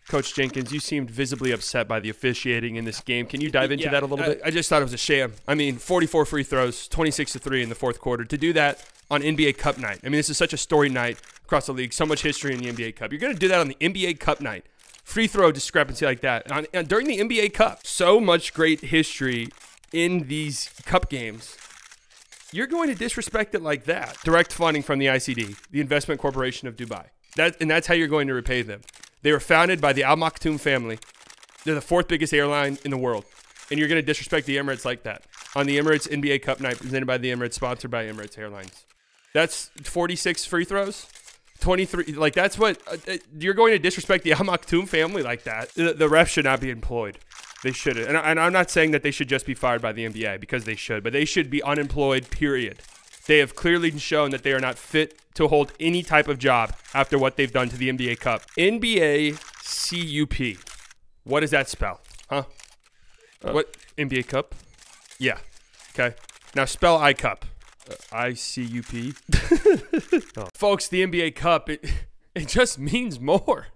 Coach Jenkins, you seemed visibly upset by the officiating in this game. Can you dive into that a little bit? I just thought it was a sham. I mean, 44 free throws, 26-3 in the fourth quarter. To do that on NBA Cup night. I mean, this is such a story night across the league. So much history in the NBA Cup. You're going to do that on the NBA Cup night. Free throw discrepancy like that. During the NBA Cup. So much great history in these Cup games. You're going to disrespect it like that. Direct funding from the ICD, the Investment Corporation of Dubai. And that's how you're going to repay them. They were founded by the Al Maktoum family. They're the fourth biggest airline in the world. And you're going to disrespect the Emirates like that. On the Emirates NBA Cup night, presented by the Emirates, sponsored by Emirates Airlines. That's 46 free throws. 23. Like, that's what... you're going to disrespect the Al Maktoum family like that. The refs should not be employed. They shouldn't. And I'm not saying that they should just be fired by the NBA, because they should. But they should be unemployed, period. They have clearly shown that they are not fit to hold any type of job after what they've done to the NBA Cup. NBA CUP. What does that spell? Huh? What? NBA Cup? Yeah. Okay. Now spell ICUP. ICUP. Oh. Folks, the NBA Cup, it just means more.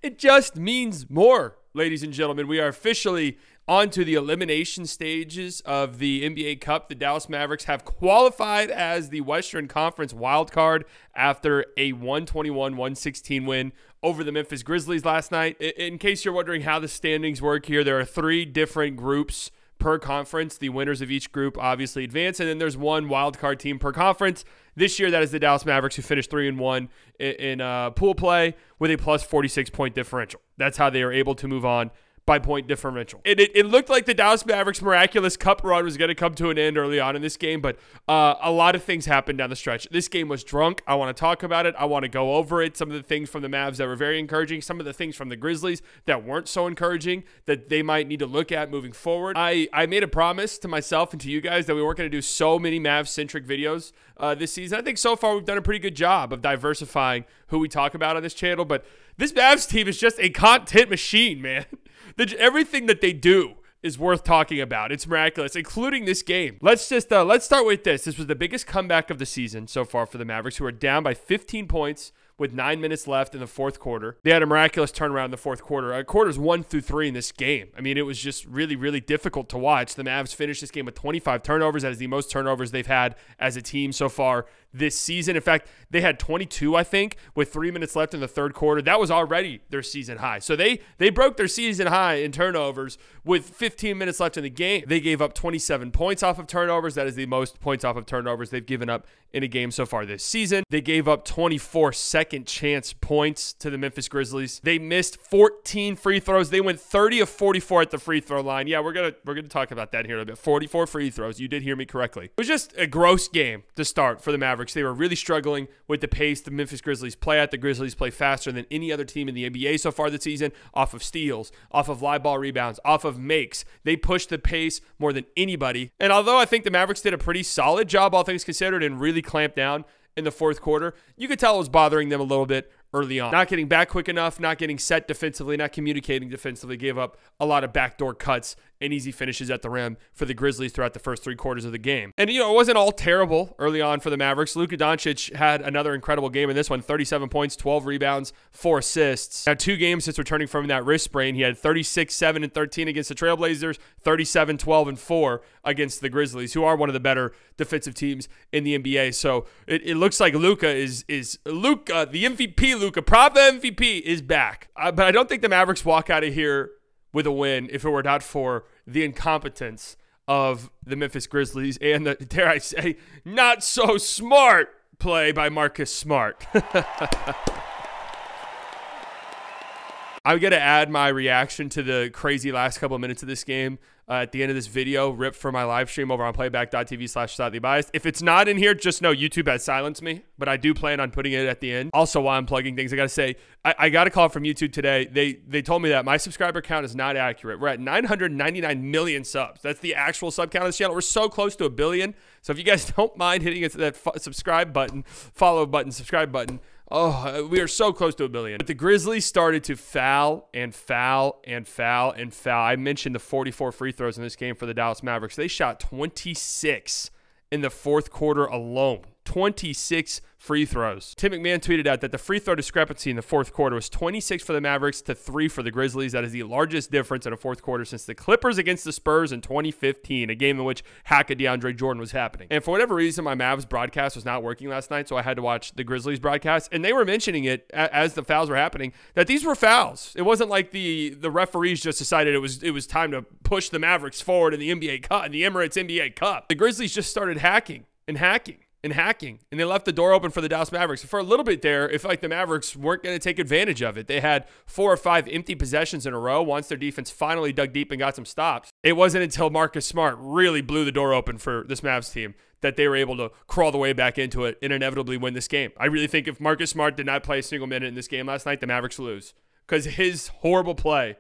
It just means more, ladies and gentlemen. We are officially on to the elimination stages of the NBA Cup. The Dallas Mavericks have qualified as the Western Conference wildcard after a 121-116 win over the Memphis Grizzlies last night. In case you're wondering how the standings work here, there are 3 different groups per conference. The winners of each group obviously advance, and then there's one wildcard team per conference. This year, that is the Dallas Mavericks, who finished 3-1 in pool play with a plus 46-point differential. That's how they are able to move on by point differential. It looked like the Dallas Mavericks' miraculous cup run was going to come to an end early on in this game, but a lot of things happened down the stretch. This game was drunk. I want to talk about it. I want to go over it. Some of the things from the Mavs that were very encouraging, some of the things from the Grizzlies that weren't so encouraging that they might need to look at moving forward. I made a promise to myself and to you guys that we weren't going to do so many Mavs-centric videos this season. I think so far we've done a pretty good job of diversifying who we talk about on this channel, but this Mavs team is just a content machine, man. Everything that they do is worth talking about. It's miraculous, including this game. Let's start with this. This was the biggest comeback of the season so far for the Mavericks, who are down by 15 points with 9 minutes left in the fourth quarter. They had a miraculous turnaround in the fourth quarter. Quarters 1 through 3 in this game. I mean, it was just really, really difficult to watch. The Mavs finished this game with 25 turnovers. That is the most turnovers they've had as a team so far this season. In fact, they had 22, I think, with 3 minutes left in the third quarter. That was already their season high. So they broke their season high in turnovers with 15 minutes left in the game. They gave up 27 points off of turnovers. That is the most points off of turnovers they've given up in a game so far this season. They gave up 24 second chance points to the Memphis Grizzlies. They missed 14 free throws. They went 30 of 44 at the free throw line. Yeah, we're gonna talk about that here in a bit. 44 free throws. You did hear me correctly. It was just a gross game to start for the Mavericks. They were really struggling with the pace the Memphis Grizzlies play at. The Grizzlies play faster than any other team in the NBA so far this season, off of steals, off of live ball rebounds, off of makes. They push the pace more than anybody. And although I think the Mavericks did a pretty solid job, all things considered, and really clamped down in the fourth quarter, you could tell it was bothering them a little bit early on. Not getting back quick enough, not getting set defensively, not communicating defensively, gave up a lot of backdoor cuts and easy finishes at the rim for the Grizzlies throughout the first 3 quarters of the game. And, it wasn't all terrible early on for the Mavericks. Luka Doncic had another incredible game in this one, 37 points, 12 rebounds, 4 assists. Now, 2 games since returning from that wrist sprain, he had 36, 7, and 13 against the Trailblazers, 37, 12, and 4 against the Grizzlies, who are one of the better defensive teams in the NBA. So it looks like Luka is Luka, the MVP Luka, Prava MVP, is back. But I don't think the Mavericks walk out of here with a win if it were not for the incompetence of the Memphis Grizzlies and the, dare I say, not so smart play by Marcus Smart. I'm going to add my reaction to the crazy last couple of minutes of this game at the end of this video, ripped from my live stream over on playback.tv/slightlybiased. If it's not in here, just know YouTube has silenced me, but I do plan on putting it at the end. Also, while I'm plugging things, I got to say, I got a call from YouTube today. They told me that my subscriber count is not accurate. We're at 999 million subs. That's the actual sub count of this channel. We're so close to 1 billion. So if you guys don't mind hitting that subscribe button, follow button, subscribe button, oh, we are so close to 1 billion. But the Grizzlies started to foul and foul and foul and foul. I mentioned the 44 free throws in this game for the Dallas Mavericks. They shot 26 in the fourth quarter alone. 26 free throws. Tim McMahon tweeted out that the free throw discrepancy in the fourth quarter was 26 for the Mavericks to 3 for the Grizzlies. That is the largest difference in a fourth quarter since the Clippers against the Spurs in 2015, a game in which hack of DeAndre Jordan was happening. And for whatever reason, my Mavs broadcast was not working last night, so I had to watch the Grizzlies broadcast, and they were mentioning it as the fouls were happening, that these were fouls. It wasn't like the referees just decided it was time to push the Mavericks forward in the NBA Cup, in the Emirates NBA Cup. The Grizzlies just started hacking, and they left the door open for the Dallas Mavericks. For a little bit there, it felt like the Mavericks weren't going to take advantage of it. They had 4 or 5 empty possessions in a row once their defense finally dug deep and got some stops. It wasn't until Marcus Smart really blew the door open for this Mavs team that they were able to crawl the way back into it and inevitably win this game. I really think if Marcus Smart did not play a single minute in this game last night, the Mavericks lose, because his horrible play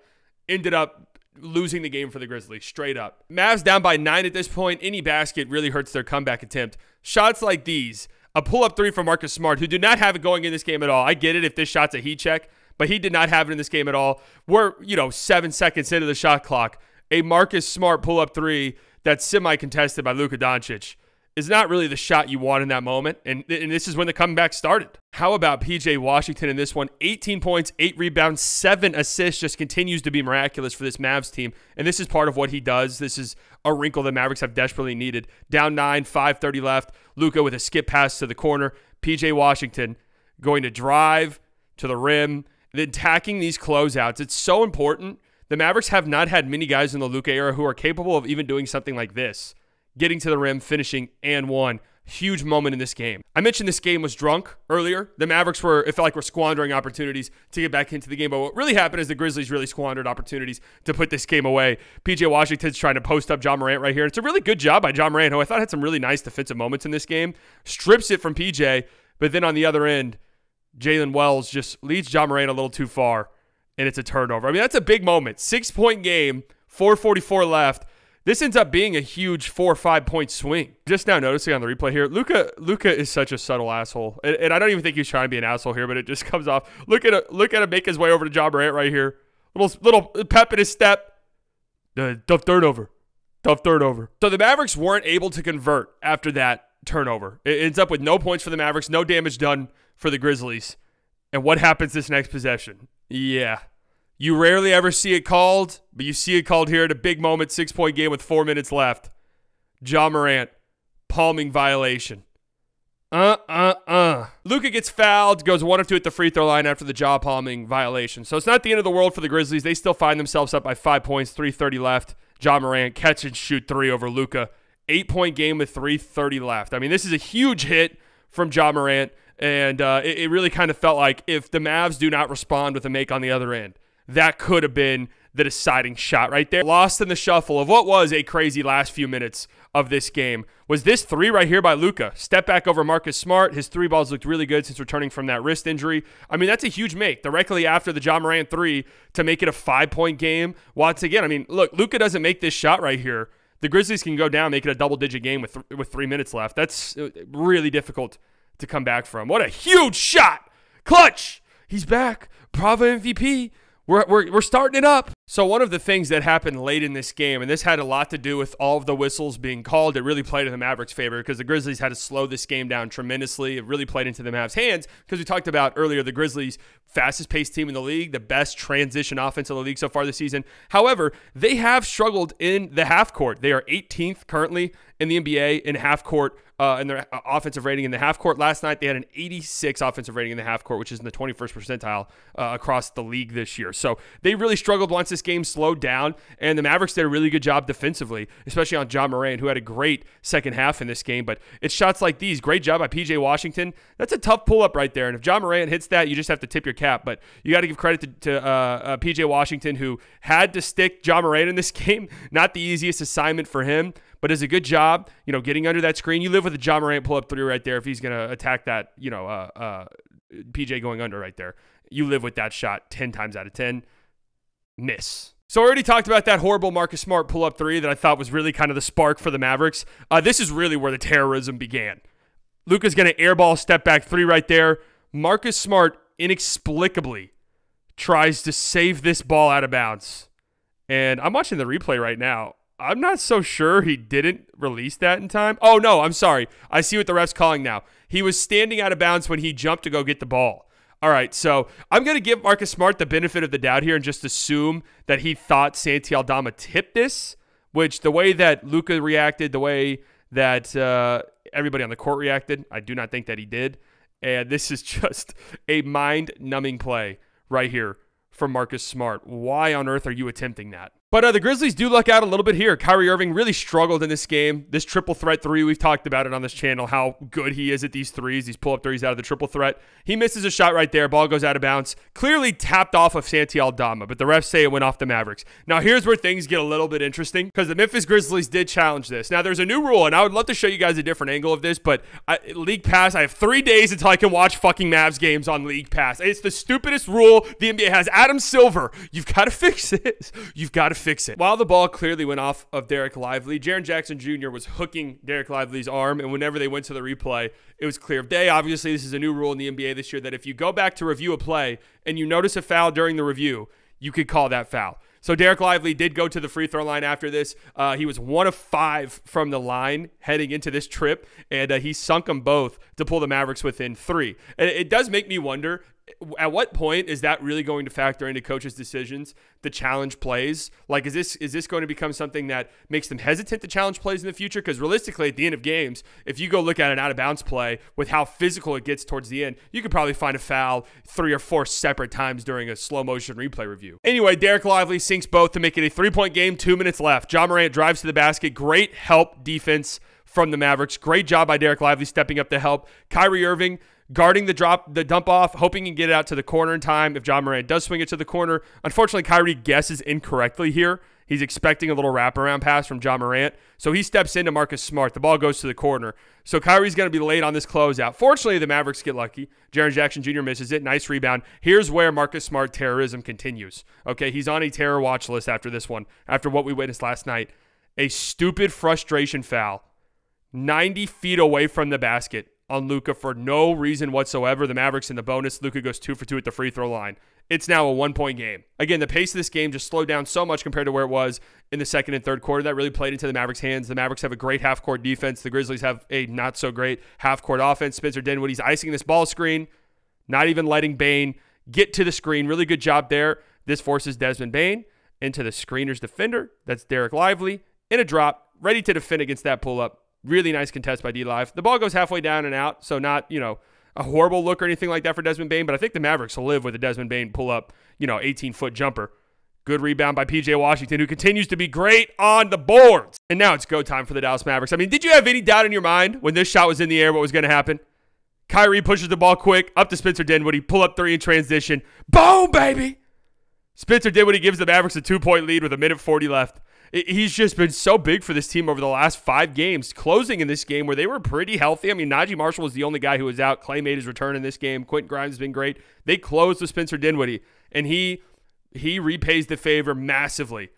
ended up losing the game for the Grizzlies, straight up. Mavs down by 9 at this point. Any basket really hurts their comeback attempt. Shots like these, a pull-up 3 from Marcus Smart, who did not have it going in this game at all. I get it if this shot's a heat check, but he did not have it in this game at all. We're, 7 seconds into the shot clock. A Marcus Smart pull-up 3 that's semi-contested by Luka Doncic is not really the shot you want in that moment, and this is when the comeback started. How about P.J. Washington in this one? 18 points, 8 rebounds, 7 assists, just continues to be miraculous for this Mavs team, and this is part of what he does. This is a wrinkle the Mavericks have desperately needed. Down 9, 5:30 left. Luka with a skip pass to the corner. P.J. Washington going to drive to the rim, then attacking these closeouts. It's so important. The Mavericks have not had many guys in the Luka era who are capable of even doing something like this. Getting to the rim, finishing, and one. Huge moment in this game. I mentioned this game was drunk earlier. The Mavericks it felt like we're squandering opportunities to get back into the game. But what really happened is the Grizzlies really squandered opportunities to put this game away. P.J. Washington's trying to post up Ja Morant right here. It's a really good job by Ja Morant, who I thought had some really nice defensive moments in this game. Strips it from P.J., but then on the other end, Jalen Wells just leads Ja Morant a little too far, and it's a turnover. I mean, that's a big moment. 6-point game, 4:44 left. This ends up being a huge 4 or 5 point swing. Just now noticing on the replay here, Luka is such a subtle asshole. And I don't even think he's trying to be an asshole here, but it just comes off. Look at him make his way over to Ja Morant right here. Little pep in his step. Tough turnover. So the Mavericks weren't able to convert after that turnover. It ends up with no points for the Mavericks, no damage done for the Grizzlies. And what happens this next possession? Yeah. You rarely ever see it called, but you see it called here at a big moment, 6-point game with 4 minutes left. Ja Morant, palming violation. Luka gets fouled, goes 1 of 2 at the free throw line after the jaw palming violation. So it's not the end of the world for the Grizzlies. They still find themselves up by 5 points, 3:30 left. Ja Morant catch and shoot 3 over Luka. 8-point game with 3:30 left. I mean, this is a huge hit from Ja Morant, and it really kind of felt like if the Mavs do not respond with a make on the other end, that could have been the deciding shot right there. Lost in the shuffle of what was a crazy last few minutes of this game was this 3 right here by Luka. Step back over Marcus Smart. His 3 balls looked really good since returning from that wrist injury. I mean, that's a huge make directly after the Ja Morant 3 to make it a 5-point game. Once again, I mean, look, Luka doesn't make this shot right here. The Grizzlies can go down, make it a double-digit game with 3 minutes left. That's really difficult to come back from. What a huge shot. Clutch. He's back. Bravo MVP. We're starting it up. So one of the things that happened late in this game, and this had a lot to do with all of the whistles being called, it really played in the Mavericks' favor because the Grizzlies had to slow this game down tremendously. It really played into the Mavs' hands because we talked about earlier the Grizzlies' fastest-paced team in the league, the best transition offense in the league so far this season. However, they have struggled in the half court. They are 18th currently in the NBA in half court in their offensive rating in the half court. Last night, they had an 86 offensive rating in the half court, which is in the 21st percentile across the league this year. So they really struggled once this game slowed down, and the Mavericks did a really good job defensively, especially on Ja Morant, who had a great second half in this game. But it's shots like these. Great job by P.J. Washington. That's a tough pull-up right there, and if Ja Morant hits that, you just have to tip your cap. But you got to give credit to P.J. Washington, who had to stick Ja Morant in this game. Not the easiest assignment for him, but does a good job, getting under that screen. You live with a Ja Morant pull-up 3 right there if he's going to attack that, PJ going under right there. You live with that shot 10 times out of 10. Miss. So I already talked about that horrible Marcus Smart pull-up 3 that I thought was really kind of the spark for the Mavericks. This is really where the terrorism began. Luka's going to airball step back 3 right there. Marcus Smart inexplicably tries to save this ball out of bounds. And I'm watching the replay right now. I'm not so sure he didn't release that in time. Oh, no, I'm sorry. I see what the ref's calling now. He was standing out of bounds when he jumped to go get the ball. All right, so I'm going to give Marcus Smart the benefit of the doubt here and just assume that he thought Santi Aldama tipped this, which the way that Luka reacted, the way that everybody on the court reacted, I do not think that he did. And this is just a mind-numbing play right here from Marcus Smart. Why on earth are you attempting that? But the Grizzlies do luck out a little bit here. Kyrie Irving really struggled in this game. This triple threat three, we've talked about it on this channel, how good he is at these threes, these pull-up threes out of the triple threat. He misses a shot right there. Ball goes out of bounds. Clearly tapped off of Santi Aldama, but the refs say it went off the Mavericks. Now, here's where things get a little bit interesting because the Memphis Grizzlies did challenge this. Now, there's a new rule, and I would love to show you guys a different angle of this, but League Pass, I have 3 days until I can watch fucking Mavs games on League Pass. It's the stupidest rule the NBA has. Adam Silver, you've got to fix it. You've got to fix it. While the ball clearly went off of Derek Lively, Jaren Jackson Jr. was hooking Derek Lively's arm, and whenever they went to the replay, it was clear of day. Obviously, this is a new rule in the NBA this year that if you go back to review a play and you notice a foul during the review, you could call that foul. So Derek Lively did go to the free throw line after this. He was 1 of 5 from the line heading into this trip, and he sunk them both to pull the Mavericks within 3. And it does make me wonder, at what point is that really going to factor into coaches' decisions to challenge plays? Like, is this going to become something that makes them hesitant to challenge plays in the future? Because realistically, at the end of games, if you go look at an out-of-bounds play with how physical it gets towards the end, you could probably find a foul 3 or 4 separate times during a slow-motion replay review. Anyway, Derek Lively sinks both to make it a 3-point game, 2 minutes left. Ja Morant drives to the basket. Great help defense from the Mavericks. Great job by Derek Lively stepping up to help. Kyrie Irving guarding the dump off, hoping he can get it out to the corner in time if Ja Morant does swing it to the corner. Unfortunately, Kyrie guesses incorrectly here. He's expecting a little wraparound pass from Ja Morant, so he steps into Marcus Smart. The ball goes to the corner. So Kyrie's going to be late on this closeout. Fortunately, the Mavericks get lucky. Jaren Jackson Jr. misses it. Nice rebound. Here's where Marcus Smart terrorism continues. Okay, he's on a terror watch list after this one, after what we witnessed last night. A stupid frustration foul 90 feet away from the basket on Luka for no reason whatsoever. The Mavericks in the bonus. Luka goes 2 for 2 at the free throw line. It's now a 1-point game. Again, the pace of this game just slowed down so much compared to where it was in the second and third quarter. That really played into the Mavericks' hands. The Mavericks have a great half-court defense. The Grizzlies have a not-so-great half-court offense. Spencer Dinwiddie's icing this ball screen, not even letting Bane get to the screen. Really good job there. This forces Desmond Bane into the screener's defender. That's Derek Lively in a drop, ready to defend against that pull-up. Really nice contest by D-Live. The ball goes halfway down and out, so not, a horrible look or anything like that for Desmond Bane, but I think the Mavericks will live with a Desmond Bane pull-up, 18-foot jumper. Good rebound by P.J. Washington, who continues to be great on the boards. And now it's go time for the Dallas Mavericks. I mean, did you have any doubt in your mind when this shot was in the air what was going to happen? Kyrie pushes the ball quick, up to Spencer Dinwiddie, pull-up 3 in transition. Boom, baby! Spencer Dinwiddie gives the Mavericks a 2-point lead with 1:40 left. He's just been so big for this team over the last 5 games, closing in this game where they were pretty healthy. I mean, Najee Marshall was the only guy who was out. Clay made his return in this game. Quentin Grimes has been great. They closed with Spencer Dinwiddie, and he repays the favor massively.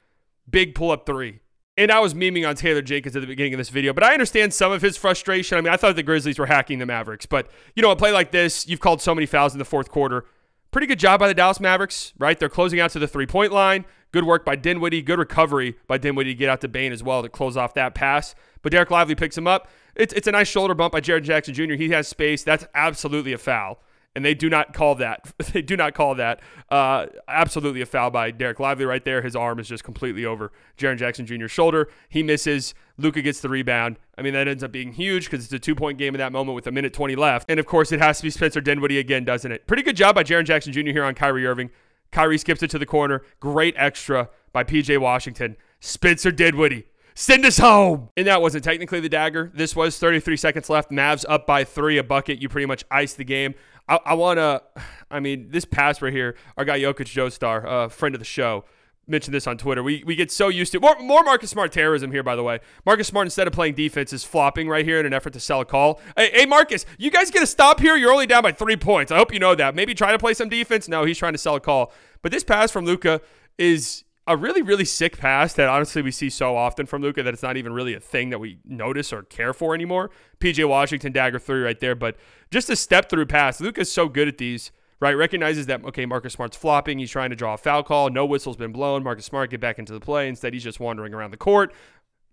Big pull-up 3. And I was memeing on Taylor Jenkins at the beginning of this video, but I understand some of his frustration. I mean, I thought the Grizzlies were hacking the Mavericks, but, a play like this, you've called so many fouls in the fourth quarter. Pretty good job by the Dallas Mavericks, right? They're closing out to the 3-point line. Good work by Dinwiddie. Good recovery by Dinwiddie to get out to Bane as well to close off that pass. But Derek Lively picks him up. It's a nice shoulder bump by Jaren Jackson Jr. He has space. That's absolutely a foul. And they do not call that. They do not call that. Absolutely a foul by Derek Lively right there. His arm is just completely over Jaren Jackson Jr.'s shoulder. He misses. Luka gets the rebound. I mean, that ends up being huge because it's a 2-point game in that moment with 1:20 left. And, of course, it has to be Spencer Dinwiddie again, doesn't it? Pretty good job by Jaren Jackson Jr. here on Kyrie Irving. Kyrie skips it to the corner. Great extra by P.J. Washington. Spencer Dinwiddie. Send us home. And that wasn't technically the dagger. This was 33 seconds left. Mavs up by 3, a bucket. You pretty much iced the game. This pass right here, our guy Jokic Joestar, friend of the show, mentioned this on Twitter. We get so used to more Marcus Smart terrorism here, by the way. Marcus Smart, instead of playing defense, is flopping right here in an effort to sell a call. Hey, Marcus, you guys get a stop here? You're only down by 3 points. I hope you know that. Maybe try to play some defense. No, he's trying to sell a call. But this pass from Luka is a really, really sick pass that honestly we see so often from Luka that it's not even really a thing that we notice or care for anymore. P.J. Washington dagger 3 right there, but just a step-through pass. Luka's so good at these. right? Recognizes that, okay, Marcus Smart's flopping. He's trying to draw a foul call. No whistle's been blown. Marcus Smart get back into the play. Instead, he's just wandering around the court.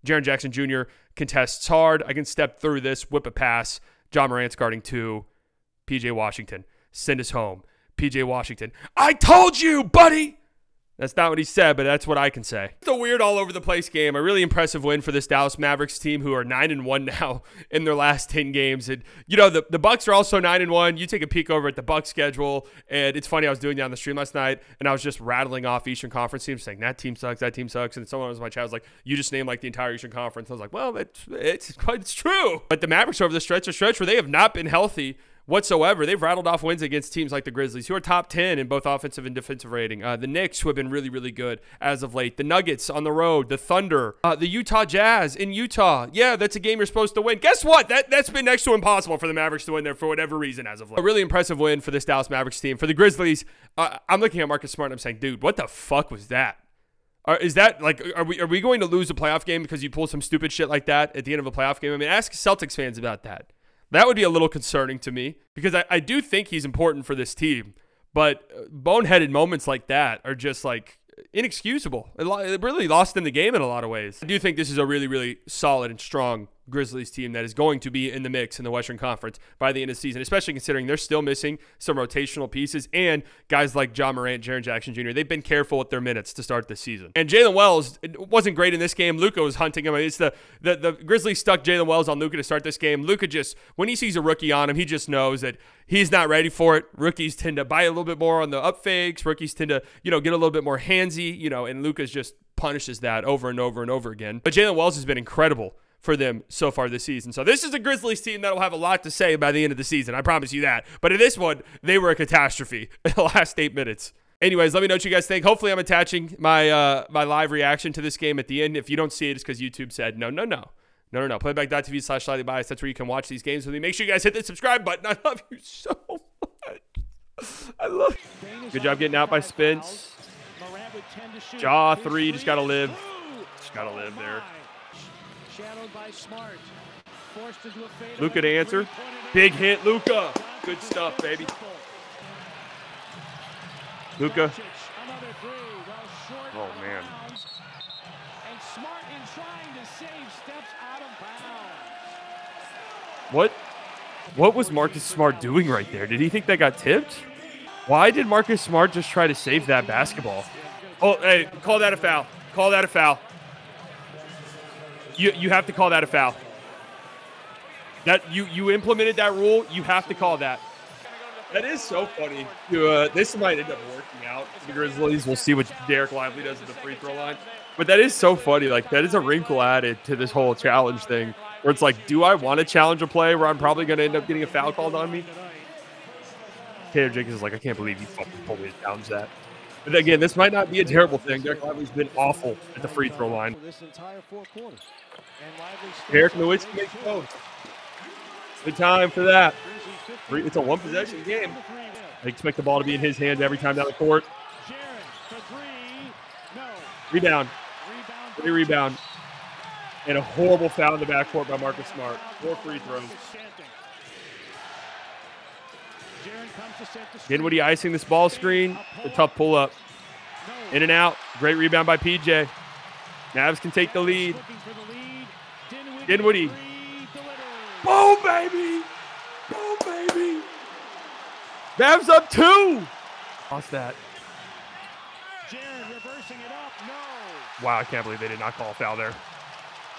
Jaren Jackson Jr. contests hard. I can step through this, whip a pass. John Morant's guarding 2. P.J. Washington. Send us home. P.J. Washington. I told you, buddy! That's not what he said, but that's what I can say. It's a weird all-over-the-place game. A really impressive win for this Dallas Mavericks team, who are 9-1 now in their last 10 games. And, you know, the Bucks are also 9-1. You take a peek over at the Bucks schedule, and it's funny. I was doing that on the stream last night, and I was just rattling off Eastern Conference teams, saying, that team sucks, that team sucks. And someone was in my chat was like, you just named, like, the entire Eastern Conference. I was like, well, it's true. But the Mavericks are over the stretch where they have not been healthy whatsoever. They've rattled off wins against teams like the Grizzlies, who are top 10 in both offensive and defensive rating. The Knicks, who have been really, really good as of late. The Nuggets on the road. The Thunder. The Utah Jazz in Utah. Yeah, that's a game you're supposed to win. Guess what? That's been next to impossible for the Mavericks to win there for whatever reason as of late. A really impressive win for this Dallas Mavericks team. For the Grizzlies, I'm looking at Marcus Smart and I'm saying, dude, what the fuck was that? Is that like, are we going to lose a playoff game because you pull some stupid shit like that at the end of a playoff game? I mean, ask Celtics fans about that. That would be a little concerning to me, because I do think he's important for this team, but boneheaded moments like that are just like inexcusable. It really lost them the game in a lot of ways. I do think this is a really, really solid and strong Grizzlies team that is going to be in the mix in the Western Conference by the end of the season, especially considering they're still missing some rotational pieces and guys like John Morant, Jaren Jackson Jr. They've been careful with their minutes to start this season. And Jalen Wells wasn't great in this game. Luka was hunting him. It's the Grizzlies stuck Jalen Wells on Luka to start this game. Luka just, when he sees a rookie on him, he just knows that he's not ready for it. Rookies tend to bite a little bit more on the up fakes. Rookies tend to, get a little bit more handsy, and Luka's just punishes that over and over and over again. But Jalen Wells has been incredible for them so far this season. So this is a Grizzlies team that will have a lot to say by the end of the season. I promise you that. But in this one, they were a catastrophe in the last 8 minutes. Anyways, let me know what you guys think. Hopefully I'm attaching my my live reaction to this game at the end. If you don't see it, it's because YouTube said no. Playback.tv/slightlybiased. That's where you can watch these games with me. Make sure you guys hit the subscribe button. I love you so much. I love you. Good job getting out by Spence. Jaw 3. Just got to live. Just got to live there. Luka to answer. Big hit, Luka. Good stuff, baby. Luka. Oh, man. What was Marcus Smart doing right there? Did he think that got tipped? Why did Marcus Smart just try to save that basketball? Oh, hey, call that a foul. Call that a foul. You have to call that a foul. That you implemented that rule. You have to call that. That is so funny. This might end up working out for the Grizzlies. We'll see what Derek Lively does at the free throw line. But that is so funny. Like, that is a wrinkle added to this whole challenge thing, where it's like, do I want to challenge a play where I'm probably going to end up getting a foul called on me? Taylor Jenkins is like, I can't believe you fucking told me to challenge that. But again, this might not be a terrible thing. Derek Lively's been awful at the free throw line. Derek Nowitzki makes both. Good time for that. It's a one-possession game. I expect the ball to be in his hands every time down the court. Rebound. Rebound. And a horrible foul in the backcourt by Marcus Smart. 4 free throws. Dinwiddie icing this ball screen. A tough pull-up. In and out. Great rebound by PJ. Mavs can take the lead. Dinwiddie. Boom, baby! Boom, baby! Mavs up 2! Lost that. Wow, I can't believe they did not call a foul there.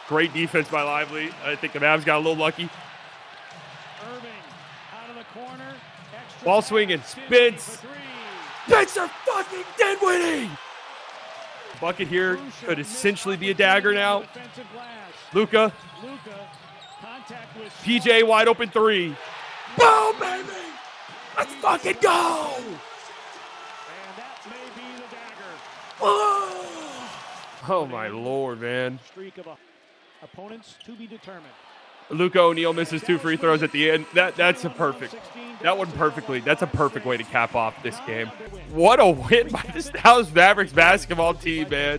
Great defense by Lively. I think the Mavs got a little lucky. Ball swinging. Spence. Spencer fucking Dinwiddie! Bucket here could essentially be a dagger now. Luka. PJ wide open 3. Boom, baby! Let's fucking go! Oh my lord, man. Opponents to be determined. Luka O'Neal misses 2 free throws at the end. That's a perfect. That one perfectly. That's a perfect way to cap off this game. What a win by this Dallas Mavericks basketball team, man.